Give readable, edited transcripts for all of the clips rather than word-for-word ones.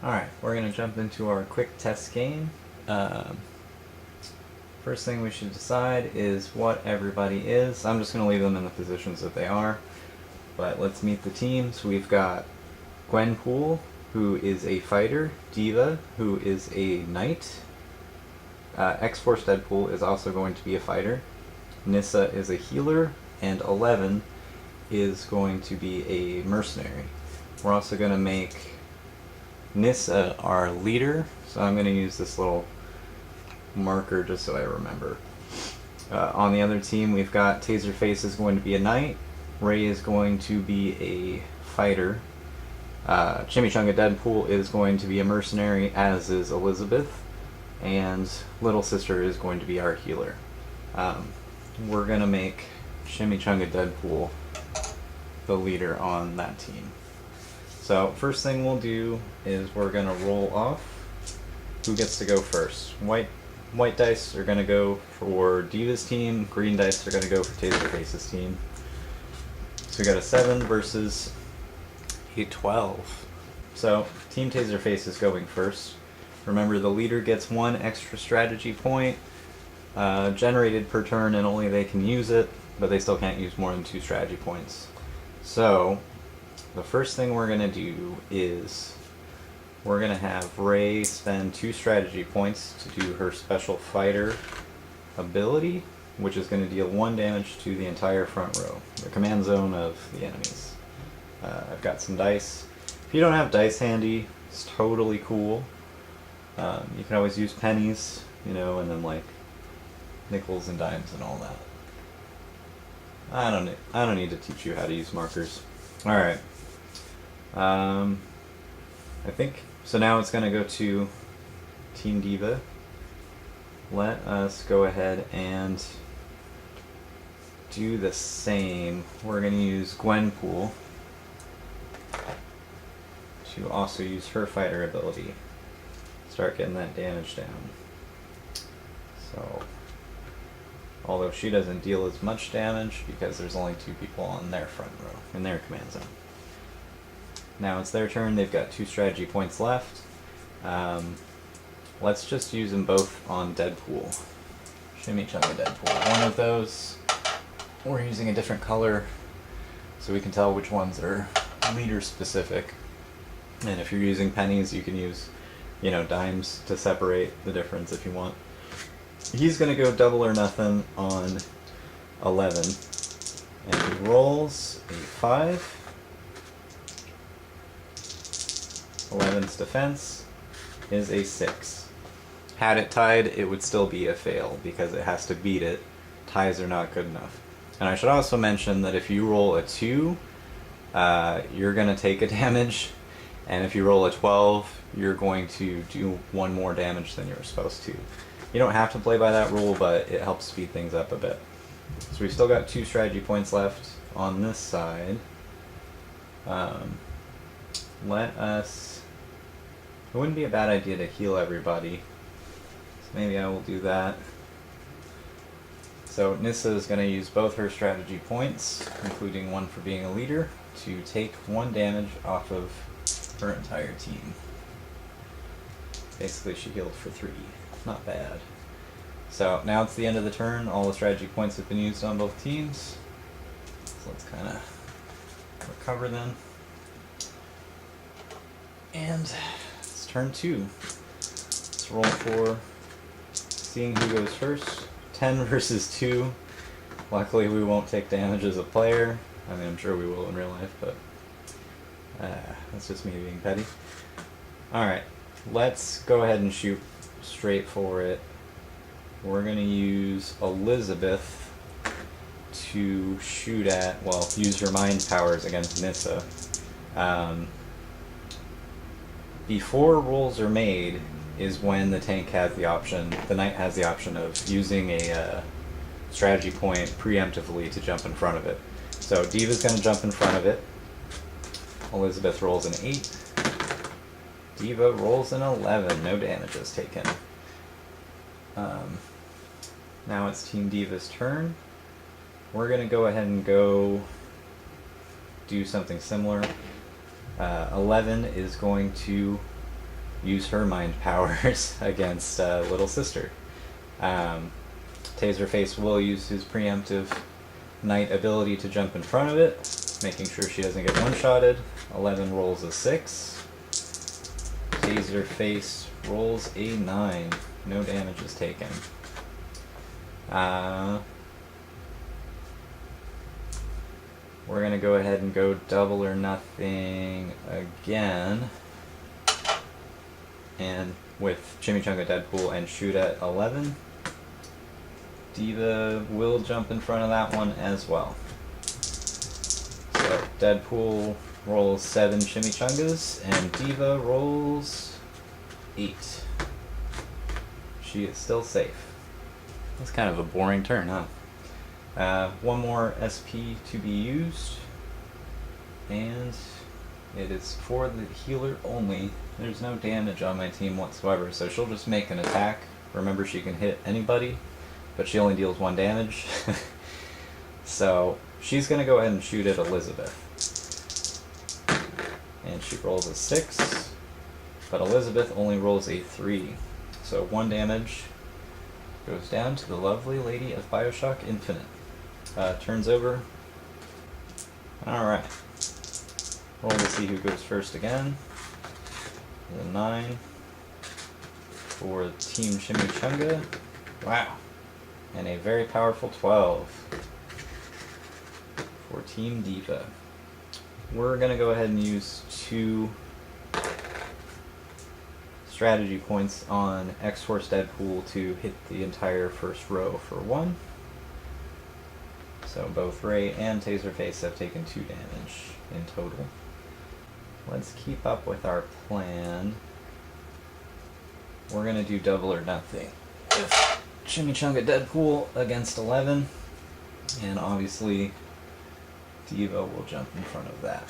Alright, we're going to jump into our quick test game. First thing we should decide is what everybody is. I'm just going to leave them in the positions that they are. But let's meet the teams. We've got Gwenpool, who is a fighter. Diva, who is a knight. X-Force Deadpool is also going to be a fighter. Nissa is a healer. And 11 is going to be a mercenary. We're also going to make Nissa our leader, so I'm going to use this little marker just so I remember. On the other team, we've got Taserface is going to be a knight, Ray is going to be a fighter, Chimichanga Deadpool is going to be a mercenary, as is Elizabeth, and Little Sister is going to be our healer. We're going to make Chimichanga Deadpool the leader on that team. So first thing we'll do is we're going to roll off who gets to go first. White dice are going to go for Diva's team, green dice are going to go for Taserface's team. So we got a 7 versus a 12. So Team Taserface is going first. Remember, the leader gets 1 extra strategy point generated per turn, and only they can use it, but they still can't use more than 2 strategy points. So the first thing we're going to do is we're going to have Ray spend 2 strategy points to do her special fighter ability, which is going to deal 1 damage to the entire front row, the command zone of the enemies. I've got some dice. If you don't have dice handy, it's totally cool. You can always use pennies, and then like nickels and dimes and all that. I don't need to teach you how to use markers. All right. I think so. Now it's going to go to Team Diva. Let us go ahead and do the same. We're going to use Gwenpool to also use her fighter ability. Start getting that damage down. So, although she doesn't deal as much damage because there's only 2 people on their front row, in their command zone. Now it's their turn, they've got 2 strategy points left. Let's just use them both on Deadpool. Chimichanga Deadpool. One of those, we're using a different color so we can tell which ones are leader specific. And if you're using pennies, you can use, dimes to separate the difference if you want. He's going to go double or nothing on 11. And he rolls a 5. 11's defense is a 6. Had it tied, it would still be a fail because it has to beat it. Ties are not good enough. And I should also mention that if you roll a 2, you're going to take a damage. And if you roll a 12, you're going to do 1 more damage than you're supposed to. You don't have to play by that rule, but it helps speed things up a bit. So we've still got 2 strategy points left on this side. It wouldn't be a bad idea to heal everybody. So maybe I will do that. So Nissa is going to use both her strategy points, including 1 for being a leader, to take 1 damage off of her entire team. Basically, she healed for 3. Not bad. So now it's the end of the turn. All the strategy points have been used on both teams. So let's kind of recover them. And it's turn 2. Let's roll for seeing who goes first. 10 versus 2. Luckily we won't take damage as a player. I mean, I'm sure we will in real life, but that's just me being petty. Alright, let's go ahead and shoot straight for it. We're going to use Elizabeth to shoot at, use her mind powers against Nissa. Before rolls are made is when the tank has the option, the knight has the option of using a strategy point preemptively to jump in front of it. So Diva's going to jump in front of it. Elizabeth rolls an 8. Diva rolls an 11. No damage is taken. Now it's Team Diva's turn. We're going to go ahead and go do something similar. 11 is going to use her mind powers against little sister. Taserface will use his preemptive knight ability to jump in front of it, making sure she doesn't get one-shotted. 11 rolls a 6. Taserface rolls a 9. No damage is taken. We're going to go ahead and go double or nothing again. And with Chimichanga Deadpool and shoot at 11. Diva will jump in front of that one as well. So Deadpool rolls 7 Chimichangas and Diva rolls 8. She is still safe. That's kind of a boring turn, huh? One more SP to be used, and it is for the healer only. There's no damage on my team whatsoever, so she'll just make an attack. Remember, she can hit anybody, but she only deals 1 damage. So she's going to go ahead and shoot at Elizabeth. And she rolls a 6, but Elizabeth only rolls a 3. So 1 damage goes down to the lovely lady of Bioshock Infinite. Turns over. Alright. Roll to see who goes first again. The 9 for Team Chimichanga. Wow. And a very powerful 12 for Team Diva. We're going to go ahead and use 2 strategy points on X-Force Deadpool to hit the entire first row for 1. So both Ray and Taserface have taken 2 damage in total. Let's keep up with our plan. We're going to do double or nothing. Chimichanga Deadpool against 11, and obviously Diva will jump in front of that.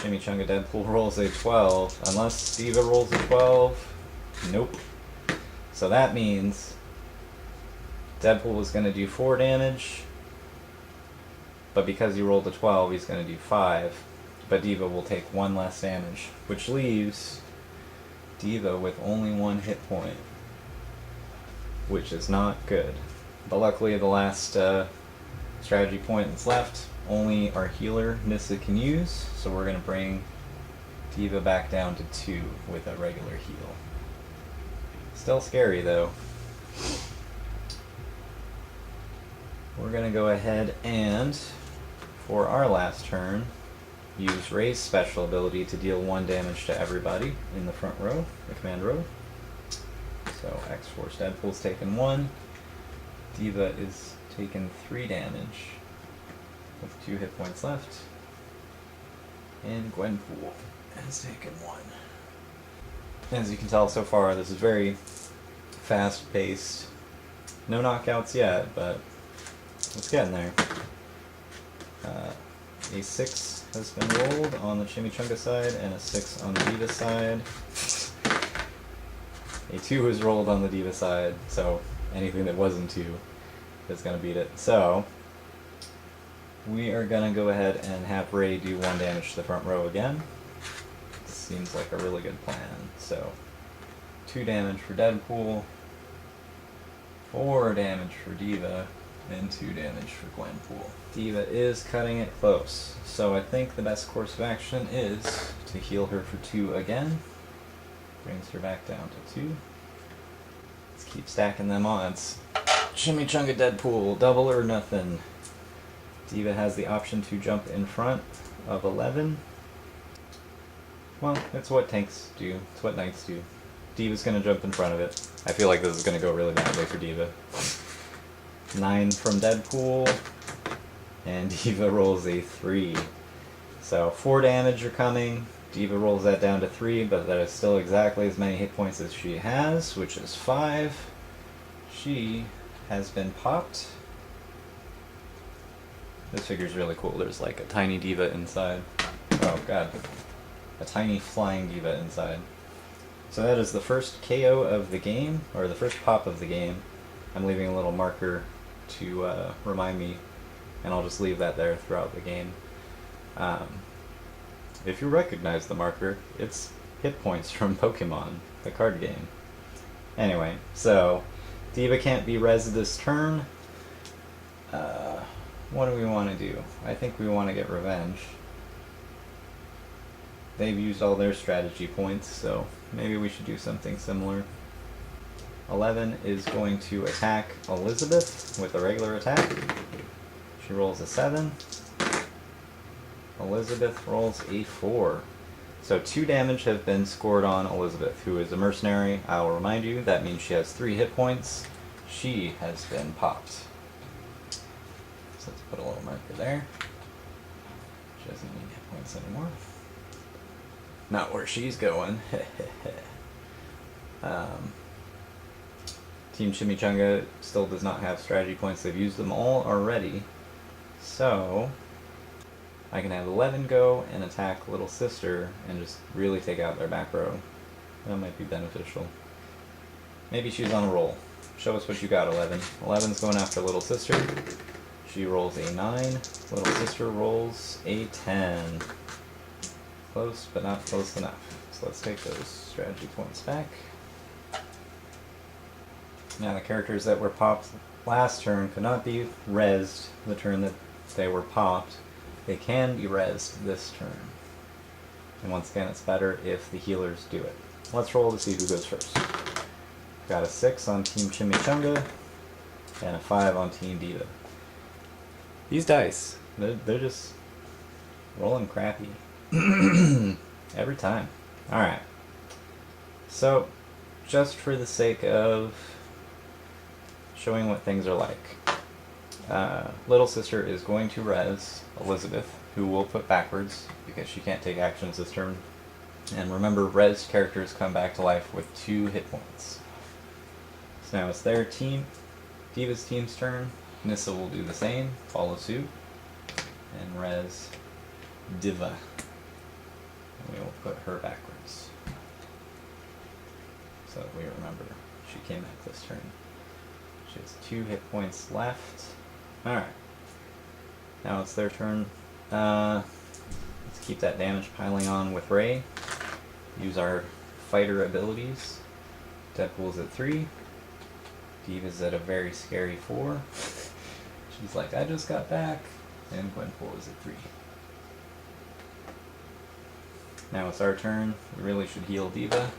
Chimichanga Deadpool rolls a 12, unless Diva rolls a 12. Nope. So that means Deadpool is going to do 4 damage, but because he rolled a 12, he's going to do 5, but Diva will take 1 less damage, which leaves Diva with only 1 hit point, which is not good. But luckily the last strategy point that's left, only our healer, Nissa, can use, so we're going to bring Diva back down to 2 with a regular heal. Still scary though. We're going to go ahead and, for our last turn, use Ray's special ability to deal 1 damage to everybody in the front row, the command row. So X-Force Deadpool's taken 1, Diva is taken 3 damage with 2 hit points left, and Gwenpool has taken 1. As you can tell so far, this is very fast-paced. No knockouts yet, but it's getting there. A 6 has been rolled on the Chimichanga side, and a 6 on the Diva side. A 2 is rolled on the Diva side, so anything that wasn't 2 is going to beat it. So we are going to go ahead and have Ray do 1 damage to the front row again. This seems like a really good plan. So 2 damage for Deadpool, 4 damage for Diva, and 2 damage for Gwenpool. Diva is cutting it close, so I think the best course of action is to heal her for 2 again. Brings her back down to 2. Let's keep stacking them odds. Chimichanga Deadpool, double or nothing. Diva has the option to jump in front of 11. Well, it's what tanks do. It's what knights do. Diva's going to jump in front of it. I feel like this is going to go really badly for Diva. 9 from Deadpool, and Diva rolls a 3. So 4 damage are coming. Diva rolls that down to 3, but that is still exactly as many hit points as she has, which is 5. She has been popped. This figure's really cool. There's like a tiny Diva inside. Oh god. A tiny flying Diva inside. So that is the first KO of the game, or the first pop of the game. I'm leaving a little marker to remind me, and I'll just leave that there throughout the game. If you recognize the marker, it's hit points from Pokemon, the card game. Anyway, so Diva can't be res this turn. What do we want to do? I think we want to get revenge. They've used all their strategy points, so maybe we should do something similar. 11 is going to attack Elizabeth with a regular attack. She rolls a 7. Elizabeth rolls a 4. So 2 damage have been scored on Elizabeth, who is a mercenary. I'll remind you, that means she has 3 hit points. She has been popped. So let's put a little marker there. She doesn't need hit points anymore. Not where she's going. Team Chimichanga still does not have strategy points. They've used them all already. So I can have 11 go and attack Little Sister and just really take out their back row. That might be beneficial. Maybe she's on a roll. Show us what you got, 11. 11's going after Little Sister. She rolls a 9. Little Sister rolls a 10. Close, but not close enough. So let's take those strategy points back. Now the characters that were popped last turn could not be rezzed the turn that they were popped. They can be rezzed this turn. And once again, it's better if the healers do it. Let's roll to see who goes first. Got a 6 on Team Chimichanga and a 5 on Team Diva. These dice, they're just rolling crappy. Every time. Alright. So, just for the sake of showing what things are like, Little Sister is going to res Elizabeth, who will put backwards because she can't take actions this turn. And remember, res characters come back to life with 2 hit points. So now it's their team, Diva's team's turn. Nissa will do the same, follow suit, and res Diva. And we will put her backwards. So we remember she came back this turn. She has 2 hit points left. Alright. Now it's their turn. Let's keep that damage piling on with Ray. Use our fighter abilities. Deadpool's at 3. Diva's at a very scary 4. She's like, I just got back. And Gwenpool is at 3. Now it's our turn. We really should heal Diva.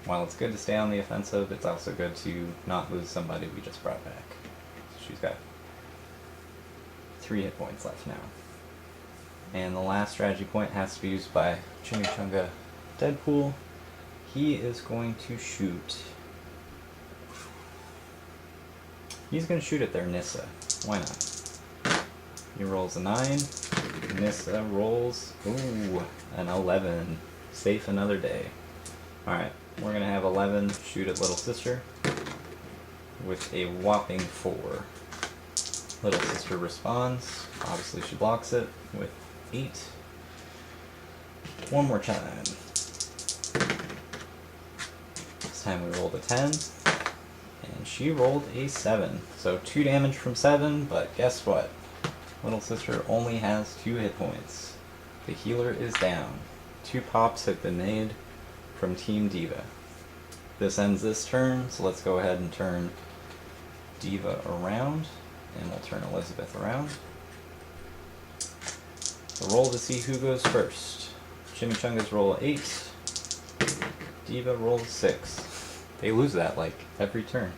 While it's good to stay on the offensive, it's also good to not lose somebody we just brought back. So she's got 3 hit points left now. And the last strategy point has to be used by Chimichanga Deadpool. He is going to shoot. He's going to shoot at their Nissa. Why not? He rolls a 9. Nissa rolls, ooh, an 11. Safe another day. Alright, we're going to have 11 shoot at Little Sister with a whopping 4. Little Sister responds. Obviously she blocks it with 8. One more time. This time we rolled a 10. And she rolled a 7. So 2 damage from 7, but guess what? Little Sister only has 2 hit points. The healer is down. 2 pops have been made from Team Diva. This ends this turn, so let's go ahead and turn Diva around, and we'll turn Elizabeth around. So roll to see who goes first. Chimichangas roll 8. Diva rolls 6. They lose that like every turn.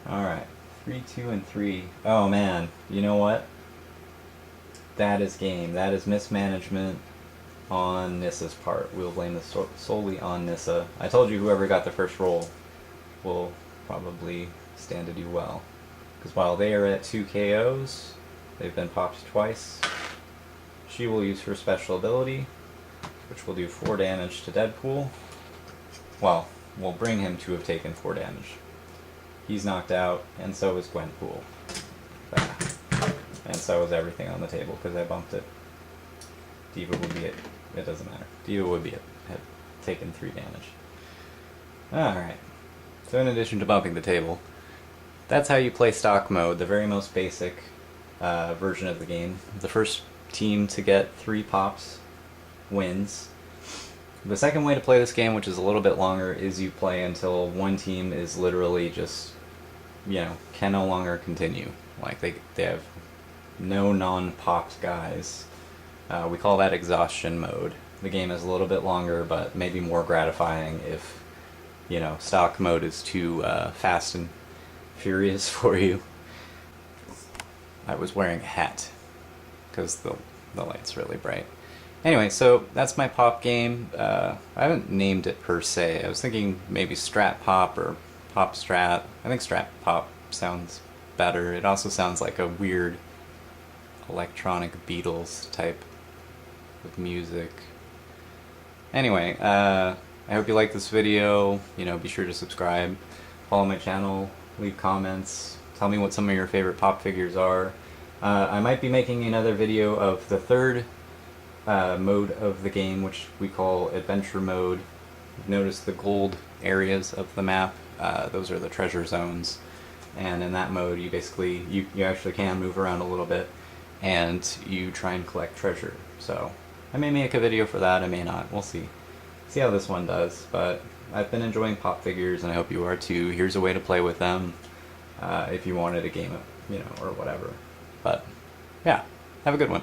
Alright, 3, 2, and 3. Oh man, you know what? That is game. That is mismanagement on Nissa's part. We'll blame this solely on Nissa. I told you whoever got the first roll will probably stand to do well. Because while they are at 2 KOs, they've been popped twice. She will use her special ability, which will do 4 damage to Deadpool. Well, will bring him to have taken 4 damage. He's knocked out, and so is Gwenpool. And so is everything on the table, because I bumped it. Diva would be it. It doesn't matter. Diva would be it. Had taken 3 damage. Alright. So in addition to bumping the table, that's how you play stock mode, the very most basic version of the game. The first team to get 3 pops wins. The second way to play this game, which is a little bit longer, is you play until one team is literally just, can no longer continue. Like they have no non-popped guys. We call that exhaustion mode. The game is a little bit longer, but maybe more gratifying if, stock mode is too fast and furious for you. I was wearing a hat because the light's really bright. Anyway, so that's my pop game. I haven't named it per se. I was thinking maybe Stratpop or Pop Strat. I think Stratpop sounds better. It also sounds like a weird electronic Beatles type of music. Anyway, I hope you like this video. Be sure to subscribe, follow my channel, leave comments, tell me what some of your favorite pop figures are. I might be making another video of the third mode of the game, which we call adventure mode. Notice the gold areas of the map, those are the treasure zones, and in that mode you basically you actually can move around a little bit and you try and collect treasure. So I may make a video for that, I may not, we'll see how this one does. But I've been enjoying pop figures and I hope you are too. Here's a way to play with them if you wanted a game of, or whatever. But yeah, have a good one.